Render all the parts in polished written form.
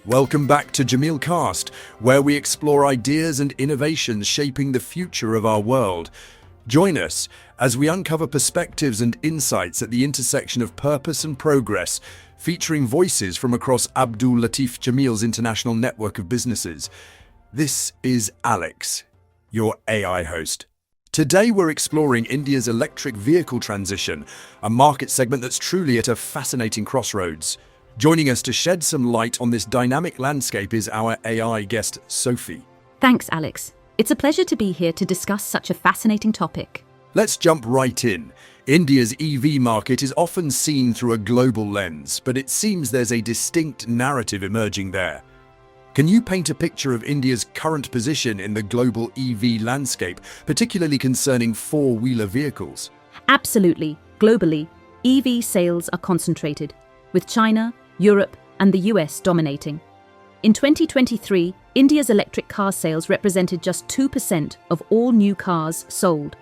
Welcome back to Jameel Cast, where we explore ideas and innovations shaping the future of our world. Join us as we uncover perspectives and insights at the intersection of purpose and progress, featuring voices from across Abdul Latif Jameel's international network of businesses. This is Alex, your AI host. Today we're exploring India's electric vehicle transition, a market segment that's truly at a fascinating crossroads. Joining us to shed some light on this dynamic landscape is our AI guest, Sophie. Thanks, Alex. It's a pleasure to be here to discuss such a fascinating topic. Let's jump right in. India's EV market is often seen through a global lens, but it seems there's a distinct narrative emerging there. Can you paint a picture of India's current position in the global EV landscape, particularly concerning four-wheeler vehicles? Absolutely. Globally, EV sales are concentrated, with China, Europe, and the US dominating. In 2023, India's electric car sales represented just 2% of all new cars sold,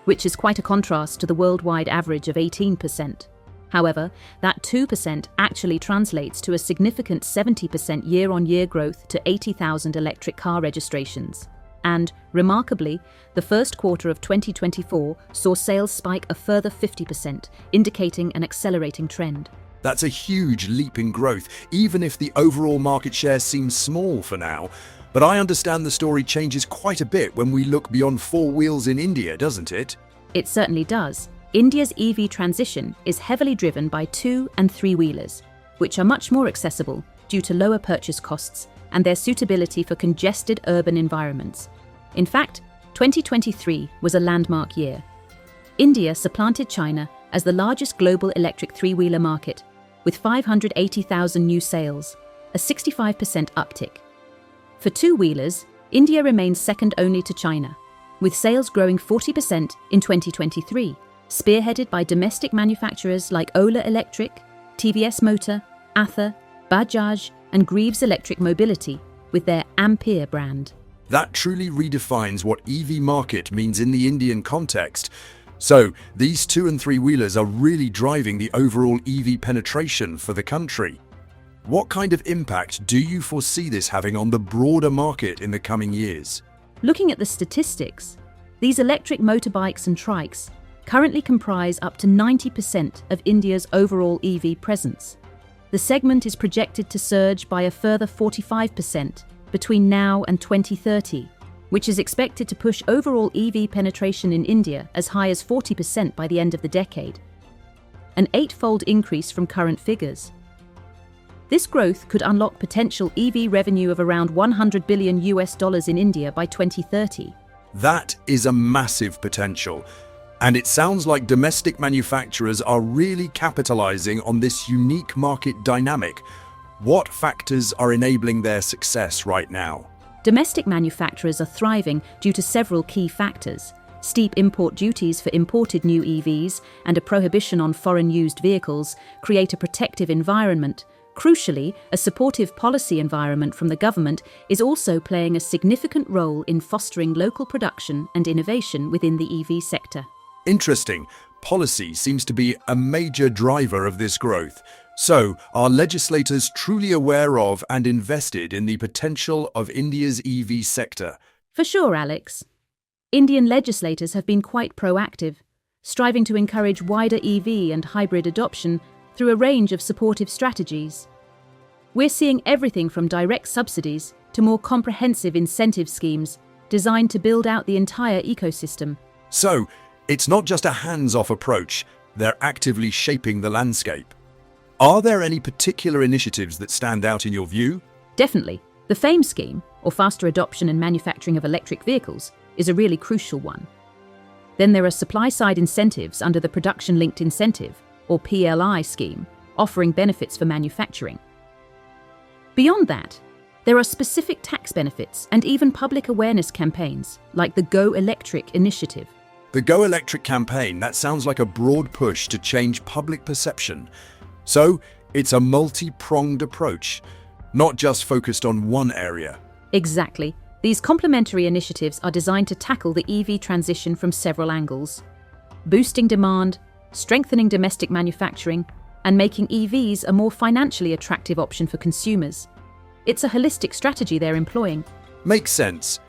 which is quite a contrast to the worldwide average of 18%. However, that 2% actually translates to a significant 70% year-on-year growth to 80,000 electric car registrations. And, remarkably, the first quarter of 2024 saw sales spike a further 50%, indicating an accelerating trend. That's a huge leap in growth, even if the overall market share seems small for now. But I understand the story changes quite a bit when we look beyond four wheels in India, doesn't it? It certainly does. India's EV transition is heavily driven by two- and three-wheelers, which are much more accessible due to lower purchase costs and their suitability for congested urban environments. In fact, 2023 was a landmark year. India supplanted China as the largest global electric three-wheeler market, with 580,000 new sales, a 65% uptick. For two-wheelers, India remains second only to China, with sales growing 40% in 2023, spearheaded by domestic manufacturers like Ola Electric, TVS Motor, Ather, Bajaj, and Greaves Electric Mobility, with their Ampere brand. That truly redefines what EV market means in the Indian context. So, these two- and three-wheelers are really driving the overall EV penetration for the country. What kind of impact do you foresee this having on the broader market in the coming years? Looking at the statistics, these electric motorbikes and trikes currently comprise up to 90% of India's overall EV presence. The segment is projected to surge by a further 45% between now and 2030, which is expected to push overall EV penetration in India as high as 40% by the end of the decade, an eightfold increase from current figures. This growth could unlock potential EV revenue of around $100 billion in India by 2030. That is a massive potential, and it sounds like domestic manufacturers are really capitalizing on this unique market dynamic. What factors are enabling their success right now? Domestic manufacturers are thriving due to several key factors. Steep import duties for imported new EVs and a prohibition on foreign used vehicles create a protective environment. Crucially, a supportive policy environment from the government is also playing a significant role in fostering local production and innovation within the EV sector. Interesting. Policy seems to be a major driver of this growth. So, are legislators truly aware of and invested in the potential of India's EV sector? For sure, Alex. Indian legislators have been quite proactive, striving to encourage wider EV and hybrid adoption through a range of supportive strategies. We're seeing everything from direct subsidies to more comprehensive incentive schemes designed to build out the entire ecosystem. So, it's not just a hands-off approach, they're actively shaping the landscape. Are there any particular initiatives that stand out in your view? Definitely. The FAME scheme, or Faster Adoption and Manufacturing of Electric Vehicles, is a really crucial one. Then there are supply-side incentives under the Production-Linked Incentive, or PLI scheme, offering benefits for manufacturing. Beyond that, there are specific tax benefits and even public awareness campaigns, like the Go Electric initiative. The Go Electric campaign, that sounds like a broad push to change public perception. So, it's a multi-pronged approach, not just focused on one area. Exactly. These complementary initiatives are designed to tackle the EV transition from several angles, boosting demand, strengthening domestic manufacturing, and making EVs a more financially attractive option for consumers. It's a holistic strategy they're employing. Makes sense.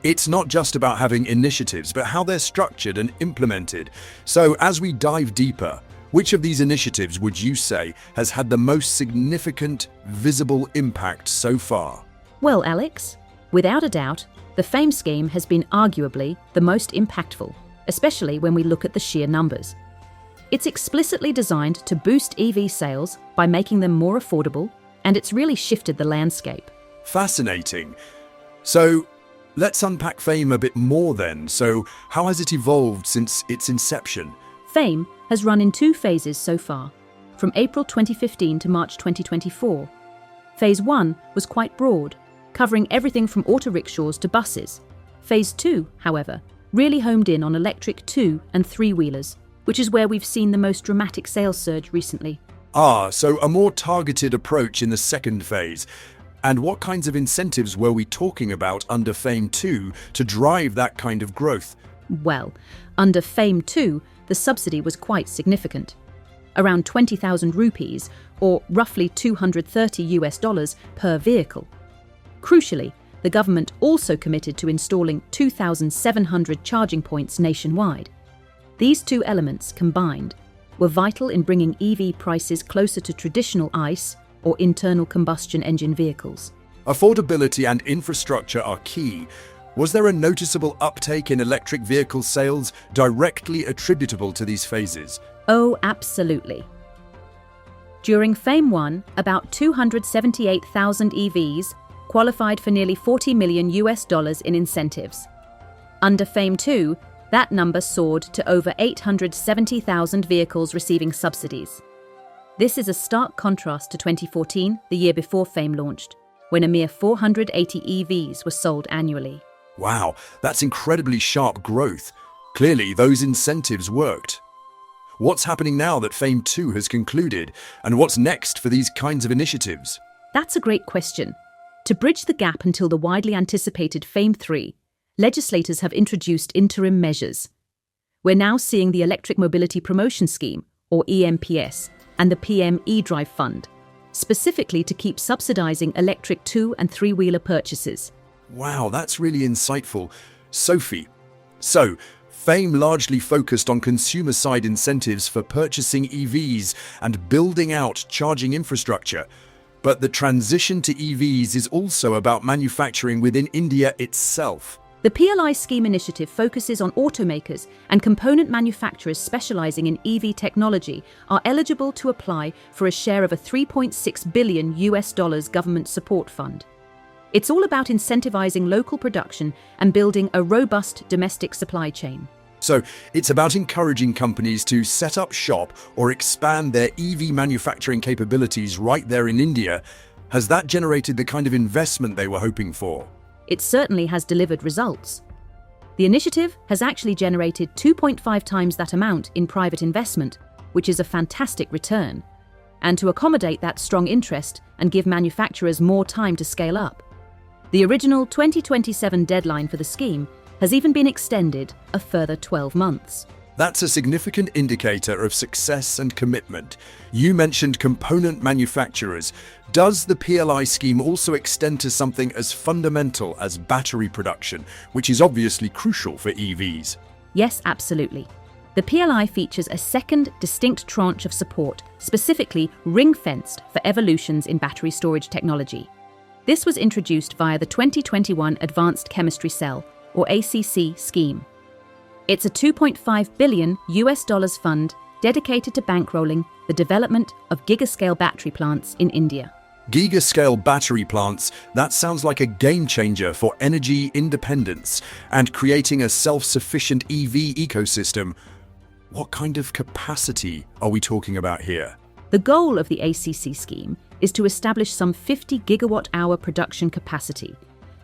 It's not just about having initiatives, but how they're structured and implemented. So as we dive deeper, which of these initiatives would you say has had the most significant, visible impact so far? Well, Alex, without a doubt, the FAME scheme has been arguably the most impactful, especially when we look at the sheer numbers. It's explicitly designed to boost EV sales by making them more affordable, and it's really shifted the landscape. Fascinating. So let's unpack FAME a bit more then. So how has it evolved since its inception? FAME has run in 2 phases so far, from April 2015 to March 2024. Phase 1 was quite broad, covering everything from auto rickshaws to buses. Phase 2, however, really homed in on electric 2- and 3-wheelers, which is where we've seen the most dramatic sales surge recently. So a more targeted approach in the second phase. And what kinds of incentives were we talking about under FAME 2 to drive that kind of growth? Well, under FAME 2, the subsidy was quite significant. Around 20,000 rupees, or roughly $230 per vehicle. Crucially, the government also committed to installing 2,700 charging points nationwide. These 2 elements combined were vital in bringing EV prices closer to traditional ICE or internal combustion engine vehicles. Affordability and infrastructure are key. Was there a noticeable uptake in electric vehicle sales directly attributable to these phases? Oh, absolutely. During FAME 1, about 278,000 EVs qualified for nearly $40 million in incentives. Under FAME 2, that number soared to over 870,000 vehicles receiving subsidies. This is a stark contrast to 2014, the year before FAME launched, when a mere 480 EVs were sold annually. Wow, that's incredibly sharp growth. Clearly, those incentives worked. What's happening now that FAME 2 has concluded, and what's next for these kinds of initiatives? That's a great question. To bridge the gap until the widely anticipated FAME 3, legislators have introduced interim measures. We're now seeing the Electric Mobility Promotion Scheme, or EMPS, and the PM eDrive Fund, specifically to keep subsidizing electric 2- and 3-wheeler purchases. Wow, that's really insightful. Sophie, so FAME largely focused on consumer-side incentives for purchasing EVs and building out charging infrastructure. But the transition to EVs is also about manufacturing within India itself. The PLI scheme initiative focuses on automakers and component manufacturers specializing in EV technology are eligible to apply for a share of a $3.6 billion government support fund. It's all about incentivizing local production and building a robust domestic supply chain. So it's about encouraging companies to set up shop or expand their EV manufacturing capabilities right there in India. Has that generated the kind of investment they were hoping for? It certainly has delivered results. The initiative has actually generated 2.5 times that amount in private investment, which is a fantastic return. And to accommodate that strong interest and give manufacturers more time to scale up, the original 2027 deadline for the scheme has even been extended a further 12 months. That's a significant indicator of success and commitment. You mentioned component manufacturers. Does the PLI scheme also extend to something as fundamental as battery production, which is obviously crucial for EVs? Yes, absolutely. The PLI features a second distinct tranche of support, specifically ring-fenced for evolutions in battery storage technology. This was introduced via the 2021 Advanced Chemistry Cell, or ACC, scheme. It's a $2.5 billion fund dedicated to bankrolling the development of gigascale battery plants in India. Gigascale battery plants, that sounds like a game changer for energy independence and creating a self-sufficient EV ecosystem. What kind of capacity are we talking about here? The goal of the ACC scheme is to establish some 50 gigawatt-hour production capacity.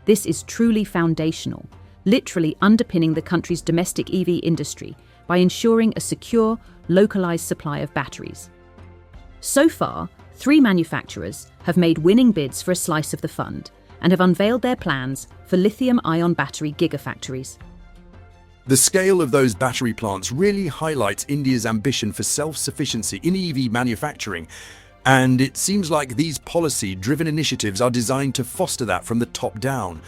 This is truly foundational, literally underpinning the country's domestic EV industry by ensuring a secure, localized supply of batteries. So far, 3 manufacturers have made winning bids for a slice of the fund and have unveiled their plans for lithium-ion battery gigafactories. The scale of those battery plants really highlights India's ambition for self-sufficiency in EV manufacturing. And it seems like these policy-driven initiatives are designed to foster that from the top down.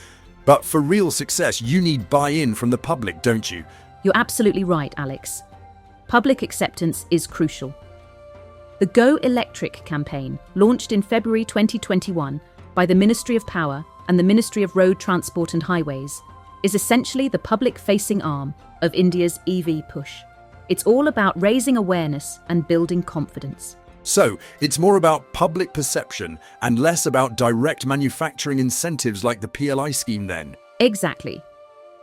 But for real success, you need buy-in from the public, don't you? You're absolutely right, Alex. Public acceptance is crucial. The Go Electric campaign, launched in February 2021 by the Ministry of Power and the Ministry of Road Transport and Highways, is essentially the public-facing arm of India's EV push. It's all about raising awareness and building confidence. So, it's more about public perception and less about direct manufacturing incentives like the PLI scheme then? Exactly.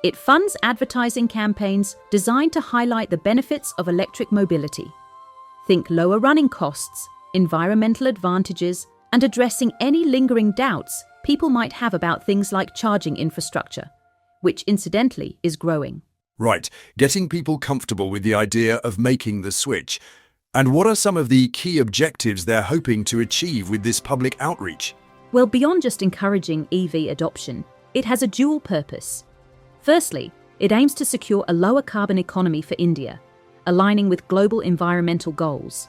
It funds advertising campaigns designed to highlight the benefits of electric mobility. Think lower running costs, environmental advantages, and addressing any lingering doubts people might have about things like charging infrastructure, which incidentally is growing. Right, getting people comfortable with the idea of making the switch. And what are some of the key objectives they're hoping to achieve with this public outreach? Well, beyond just encouraging EV adoption, it has a dual purpose. Firstly, it aims to secure a lower carbon economy for India, aligning with global environmental goals.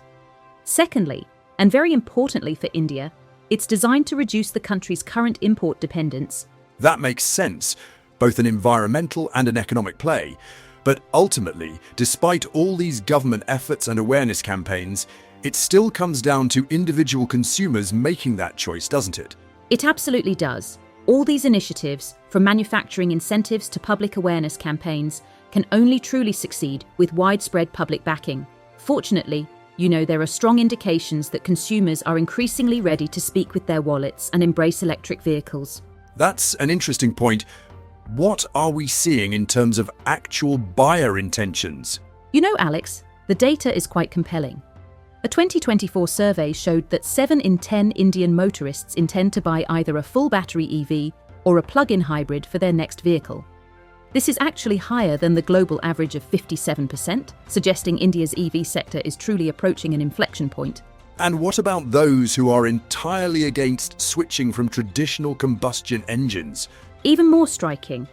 Secondly, and very importantly for India, it's designed to reduce the country's current import dependence. That makes sense, both an environmental and an economic play. But ultimately, despite all these government efforts and awareness campaigns, it still comes down to individual consumers making that choice, doesn't it? It absolutely does. All these initiatives, from manufacturing incentives to public awareness campaigns, can only truly succeed with widespread public backing. Fortunately, there are strong indications that consumers are increasingly ready to speak with their wallets and embrace electric vehicles. That's an interesting point. What are we seeing in terms of actual buyer intentions? Alex, the data is quite compelling. A 2024 survey showed that 7 in 10 Indian motorists intend to buy either a full battery EV or a plug-in hybrid for their next vehicle. This is actually higher than the global average of 57%, suggesting India's EV sector is truly approaching an inflection point. And what about those who are entirely against switching from traditional combustion engines? Even more striking,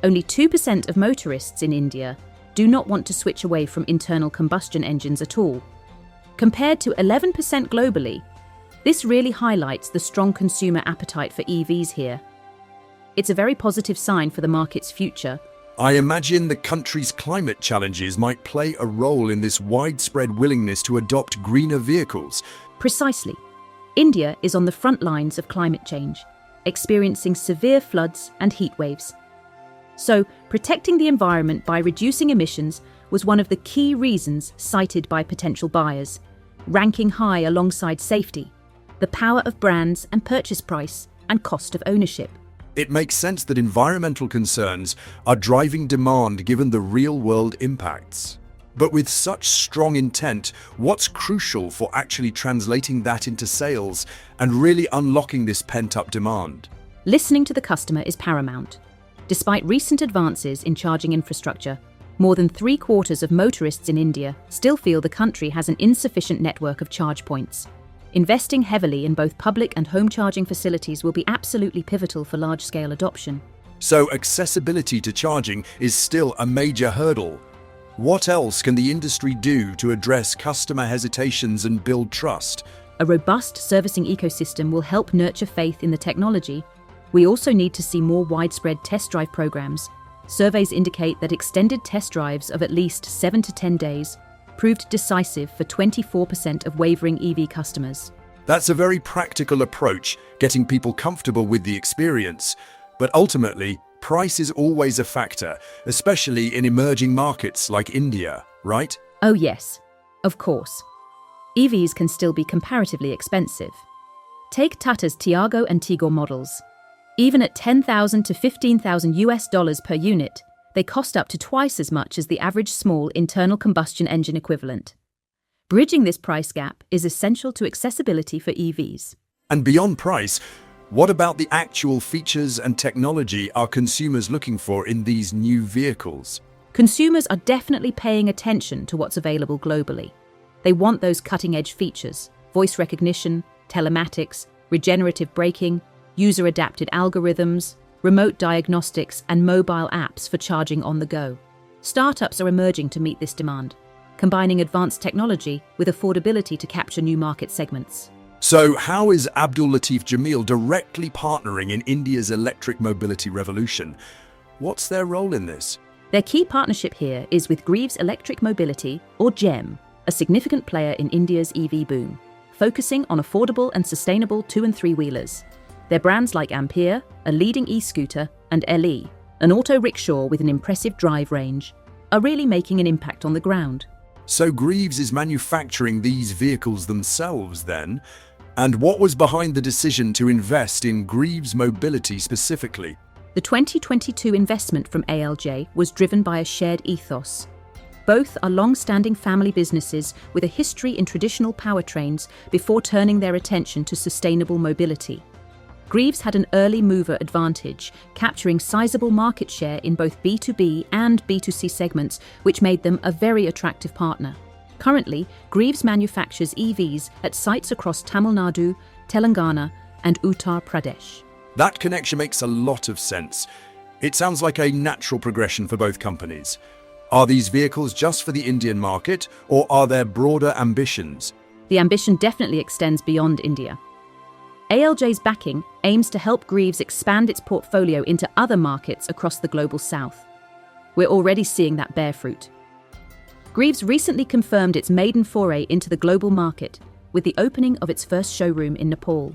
only 2% of motorists in India do not want to switch away from internal combustion engines at all. Compared to 11% globally, this really highlights the strong consumer appetite for EVs here. It's a very positive sign for the market's future. I imagine the country's climate challenges might play a role in this widespread willingness to adopt greener vehicles. Precisely. India is on the front lines of climate change, experiencing severe floods and heat waves. So, protecting the environment by reducing emissions was one of the key reasons cited by potential buyers, ranking high alongside safety, the power of brands and purchase price, and cost of ownership. It makes sense that environmental concerns are driving demand given the real-world impacts. But with such strong intent, what's crucial for actually translating that into sales and really unlocking this pent-up demand? Listening to the customer is paramount. Despite recent advances in charging infrastructure, more than 3/4 of motorists in India still feel the country has an insufficient network of charge points. Investing heavily in both public and home charging facilities will be absolutely pivotal for large-scale adoption. So accessibility to charging is still a major hurdle. What else can the industry do to address customer hesitations and build trust? A robust servicing ecosystem will help nurture faith in the technology. We also need to see more widespread test drive programs. Surveys indicate that extended test drives of at least 7 to 10 days proved decisive for 24% of wavering EV customers. That's a very practical approach, getting people comfortable with the experience. But ultimately, price is always a factor, especially in emerging markets like India, right? Oh yes, of course. EVs can still be comparatively expensive. Take Tata's Tiago and Tigor models. Even at $10,000 to $15,000 per unit, they cost up to twice as much as the average small internal combustion engine equivalent. Bridging this price gap is essential to accessibility for EVs. And beyond price, what about the actual features and technology are consumers looking for in these new vehicles? Consumers are definitely paying attention to what's available globally. They want those cutting-edge features: voice recognition, telematics, regenerative braking, user-adapted algorithms, remote diagnostics, and mobile apps for charging on the go. Startups are emerging to meet this demand. combining advanced technology with affordability to capture new market segments. So how is Abdul Latif Jameel directly partnering in India's electric mobility revolution? What's their role in this? Their key partnership here is with Greaves Electric Mobility, or GEM, a significant player in India's EV boom, focusing on affordable and sustainable 2- and 3-wheelers. Their brands like Ampere, a leading e-scooter, and LE, an auto-rickshaw with an impressive drive range, are really making an impact on the ground. So Greaves is manufacturing these vehicles themselves then? And what was behind the decision to invest in Greaves Mobility specifically? The 2022 investment from ALJ was driven by a shared ethos. Both are long-standing family businesses with a history in traditional powertrains before turning their attention to sustainable mobility. Greaves had an early mover advantage, capturing sizable market share in both B2B and B2C segments, which made them a very attractive partner. Currently, Greaves manufactures EVs at sites across Tamil Nadu, Telangana, and Uttar Pradesh. That connection makes a lot of sense. It sounds like a natural progression for both companies. Are these vehicles just for the Indian market, or are there broader ambitions? The ambition definitely extends beyond India. ALJ's backing aims to help Greaves expand its portfolio into other markets across the global south. We're already seeing that bear fruit. Greaves recently confirmed its maiden foray into the global market with the opening of its first showroom in Nepal,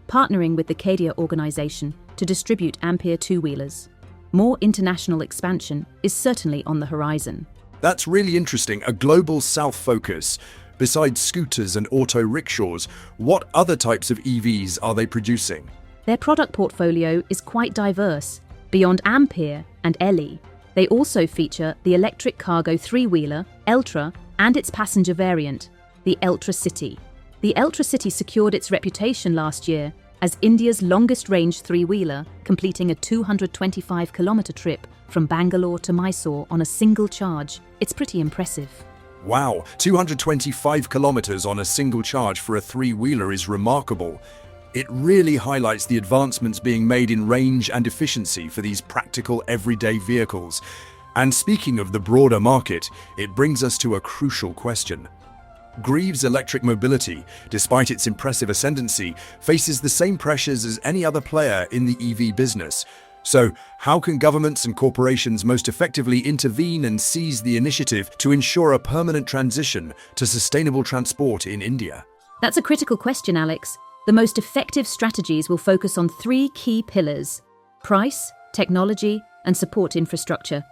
partnering with the Kedia organization to distribute Ampere 2-wheelers. More international expansion is certainly on the horizon. That's really interesting, a global south focus. Besides scooters and auto-rickshaws, what other types of EVs are they producing? Their product portfolio is quite diverse. Beyond Ampere and LE, they also feature the electric cargo 3-wheeler, Eltra, and its passenger variant, the Eltra City. The Eltra City secured its reputation last year as India's longest-range 3-wheeler, completing a 225-kilometre trip from Bangalore to Mysore on a single charge. It's pretty impressive. Wow, 225 kilometers on a single charge for a 3-wheeler is remarkable. It really highlights the advancements being made in range and efficiency for these practical everyday vehicles. And speaking of the broader market, it brings us to a crucial question. Greaves Electric Mobility, despite its impressive ascendancy, faces the same pressures as any other player in the EV business. So, how can governments and corporations most effectively intervene and seize the initiative to ensure a permanent transition to sustainable transport in India? That's a critical question, Alex. The most effective strategies will focus on 3 key pillars: price, technology, and support infrastructure.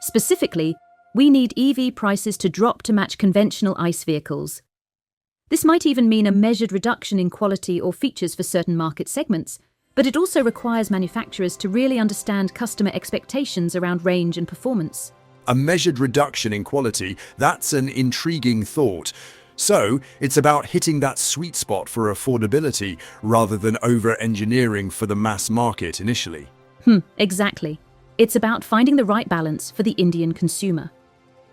Specifically, we need EV prices to drop to match conventional ICE vehicles. This might even mean a measured reduction in quality or features for certain market segments, but it also requires manufacturers to really understand customer expectations around range and performance. A measured reduction in quality, that's an intriguing thought. So, it's about hitting that sweet spot for affordability rather than over-engineering for the mass market initially. Exactly. It's about finding the right balance for the Indian consumer.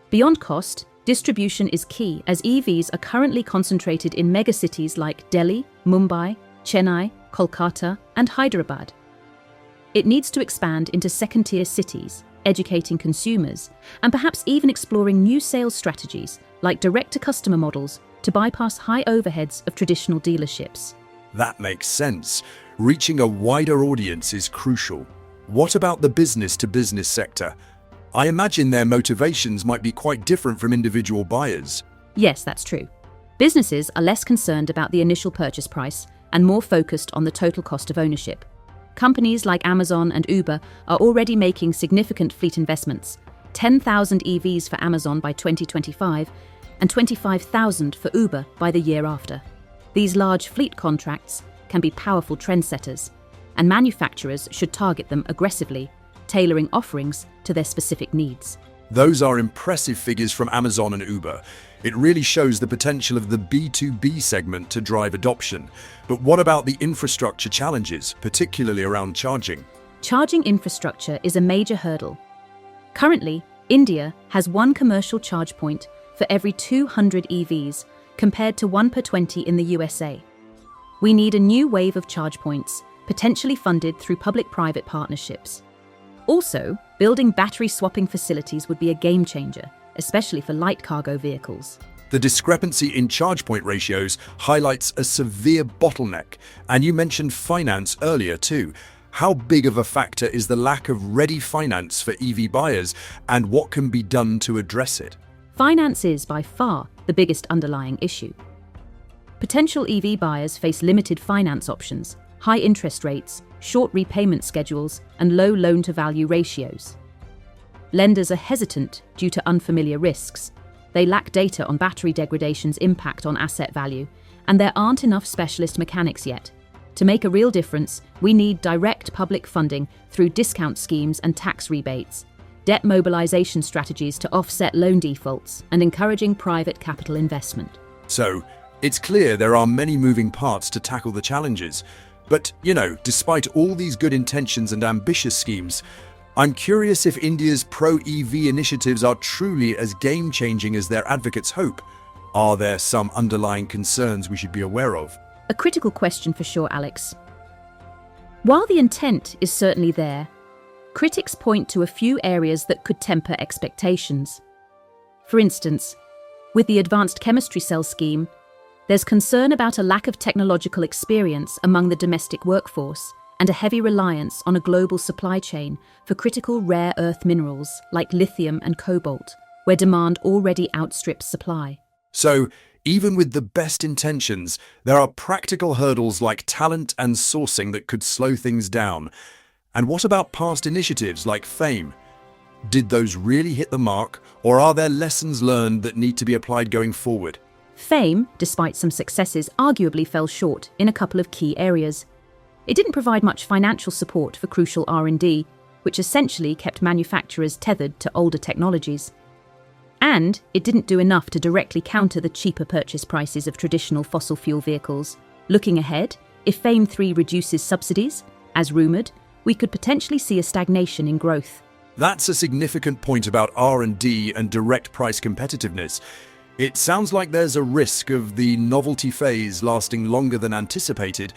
Beyond cost, distribution is key, as EVs are currently concentrated in megacities like Delhi, Mumbai, Chennai, Kolkata, and Hyderabad. It needs to expand into second-tier cities, educating consumers, and perhaps even exploring new sales strategies like direct-to-customer models to bypass high overheads of traditional dealerships. That makes sense. Reaching a wider audience is crucial. What about the business-to-business sector? I imagine their motivations might be quite different from individual buyers. Yes, that's true. Businesses are less concerned about the initial purchase price and more focused on the total cost of ownership. Companies like Amazon and Uber are already making significant fleet investments: 10,000 EVs for Amazon by 2025 and 25,000 for Uber by the year after. These large fleet contracts can be powerful trendsetters, and manufacturers should target them aggressively, tailoring offerings to their specific needs. Those are impressive figures from Amazon and Uber. It really shows the potential of the B2B segment to drive adoption. But what about the infrastructure challenges, particularly around charging? Charging infrastructure is a major hurdle. Currently, India has 1 commercial charge point for every 200 EVs, compared to 1 per 20 in the USA. We need a new wave of charge points, potentially funded through public-private partnerships. Also, building battery swapping facilities would be a game changer, especially for light cargo vehicles. The discrepancy in charge point ratios highlights a severe bottleneck, and you mentioned finance earlier too. How big of a factor is the lack of ready finance for EV buyers, and what can be done to address it? Finance is by far the biggest underlying issue. Potential EV buyers face limited finance options, high interest rates, short repayment schedules, and low loan-to-value ratios. Lenders are hesitant due to unfamiliar risks. They lack data on battery degradation's impact on asset value, and there aren't enough specialist mechanics yet. To make a real difference, we need direct public funding through discount schemes and tax rebates, debt mobilization strategies to offset loan defaults, and encouraging private capital investment. So, it's clear there are many moving parts to tackle the challenges. But, despite all these good intentions and ambitious schemes, I'm curious if India's pro-EV initiatives are truly as game-changing as their advocates hope. Are there some underlying concerns we should be aware of? A critical question for sure, Alex. While the intent is certainly there, critics point to a few areas that could temper expectations. For instance, with the advanced chemistry cell scheme, there's concern about a lack of technological experience among the domestic workforce and a heavy reliance on a global supply chain for critical rare earth minerals like lithium and cobalt, where demand already outstrips supply. So, even with the best intentions, there are practical hurdles like talent and sourcing that could slow things down. And what about past initiatives like FAME? Did those really hit the mark, or are there lessons learned that need to be applied going forward? FAME, despite some successes, arguably fell short in a couple of key areas. It didn't provide much financial support for crucial R&D, which essentially kept manufacturers tethered to older technologies. And it didn't do enough to directly counter the cheaper purchase prices of traditional fossil fuel vehicles. Looking ahead, if FAME 3 reduces subsidies, as rumoured, we could potentially see a stagnation in growth. That's a significant point about R&D and direct price competitiveness. It sounds like there's a risk of the novelty phase lasting longer than anticipated.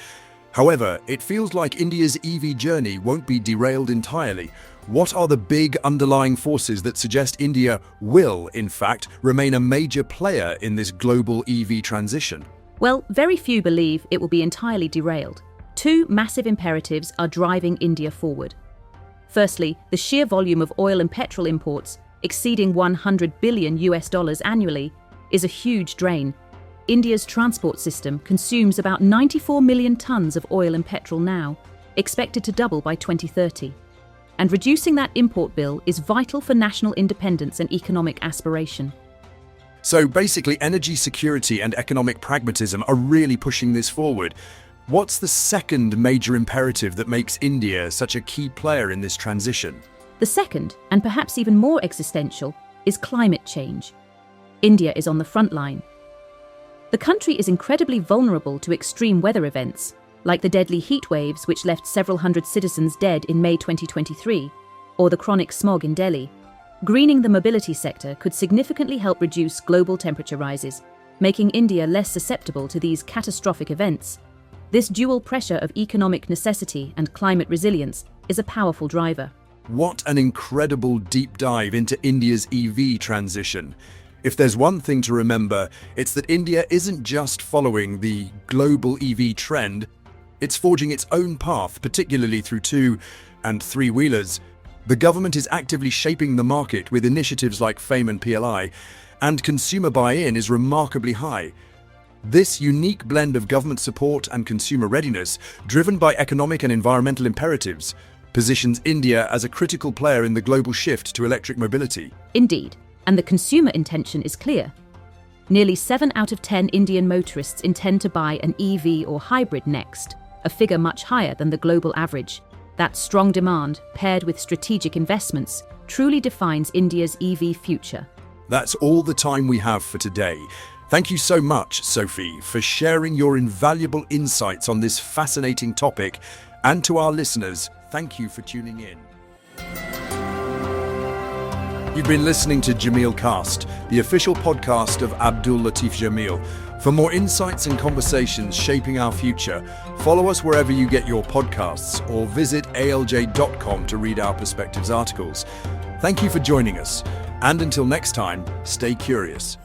However, it feels like India's EV journey won't be derailed entirely. What are the big underlying forces that suggest India will, in fact, remain a major player in this global EV transition? Well, very few believe it will be entirely derailed. Two massive imperatives are driving India forward. Firstly, the sheer volume of oil and petrol imports, exceeding $100 billion annually, is a huge drain. India's transport system consumes about 94 million tons of oil and petrol now, expected to double by 2030. And reducing that import bill is vital for national independence and economic aspiration. So basically, energy security and economic pragmatism are really pushing this forward. What's the second major imperative that makes India such a key player in this transition? The second, and perhaps even more existential, is climate change. India is on the front line. The country is incredibly vulnerable to extreme weather events, like the deadly heat waves which left several hundred citizens dead in May 2023, or the chronic smog in Delhi. Greening the mobility sector could significantly help reduce global temperature rises, making India less susceptible to these catastrophic events. This dual pressure of economic necessity and climate resilience is a powerful driver. What an incredible deep dive into India's EV transition. If there's one thing to remember, it's that India isn't just following the global EV trend, it's forging its own path, particularly through two- and three-wheelers. The government is actively shaping the market with initiatives like FAME and PLI, and consumer buy-in is remarkably high. This unique blend of government support and consumer readiness, driven by economic and environmental imperatives, positions India as a critical player in the global shift to electric mobility. Indeed, and the consumer intention is clear. Nearly 7 out of 10 Indian motorists intend to buy an EV or hybrid next, a figure much higher than the global average. That strong demand, paired with strategic investments, truly defines India's EV future. That's all the time we have for today. Thank you so much, Sophie, for sharing your invaluable insights on this fascinating topic. And to our listeners, thank you for tuning in. You've been listening to Jameel Cast, the official podcast of Abdul Latif Jameel. For more insights and conversations shaping our future, follow us wherever you get your podcasts or visit alj.com to read our Perspectives articles. Thank you for joining us. And until next time, stay curious.